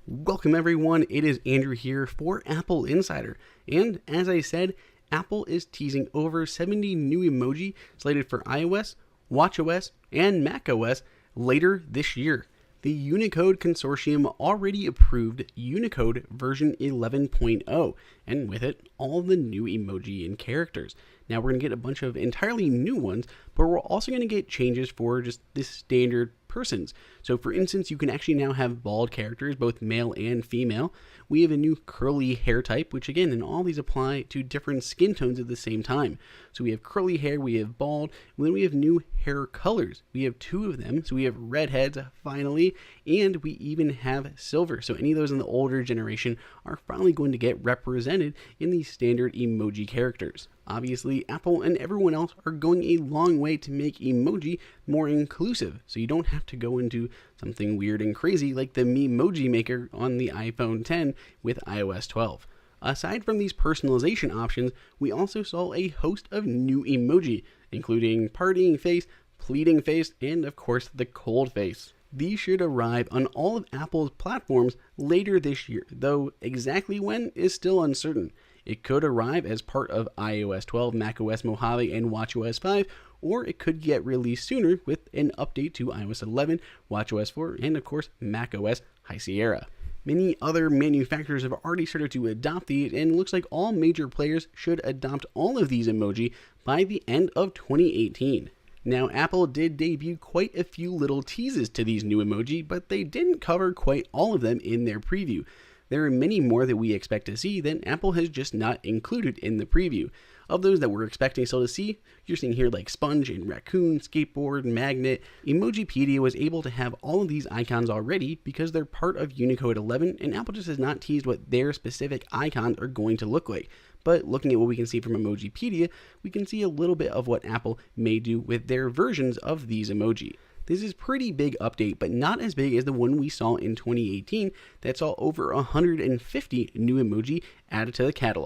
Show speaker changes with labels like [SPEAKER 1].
[SPEAKER 1] Welcome everyone, it is Andrew here for Apple Insider, and as I said, Apple is teasing over 70 new emoji slated for iOS, watchOS, and macOS later this year. The Unicode Consortium already approved Unicode version 11.0, and with it, all the new emoji and characters. Now we're going to get a bunch of entirely new ones, but we're also going to get changes for just the standard persons. So for instance, you can actually now have bald characters, both male and female. We have a new curly hair type, which again, and all these apply to different skin tones at the same time. So we have curly hair, we have bald, and then we have new hair colors. We have two of them. So we have redheads finally, and we even have silver. So any of those in the older generation are finally going to get represented in these standard emoji characters. Obviously, Apple and everyone else are going a long way to make emoji more inclusive, so you don't have to go into something weird and crazy like the Memoji Maker on the iPhone X with iOS 12. Aside from these personalization options, we also saw a host of new emoji, including partying face, pleading face, and of course the cold face. These should arrive on all of Apple's platforms later this year, though exactly when is still uncertain. It could arrive as part of iOS 12, macOS Mojave, and watchOS 5, or it could get released sooner with an update to iOS 11, watchOS 4, and of course macOS High Sierra. Many other manufacturers have already started to adopt these, and it looks like all major players should adopt all of these emoji by the end of 2018. Now, Apple did debut quite a few little teases to these new emoji, but they didn't cover quite all of them in their preview. There are many more that we expect to see that Apple has just not included in the preview. Of those that we're expecting still to see, you're seeing here like sponge and raccoon, skateboard, magnet. Emojipedia was able to have all of these icons already because they're part of Unicode 11, and Apple just has not teased what their specific icons are going to look like. But looking at what we can see from Emojipedia, we can see a little bit of what Apple may do with their versions of these emoji. This is a pretty big update, but not as big as the one we saw in 2018 that saw over 150 new emoji added to the catalog.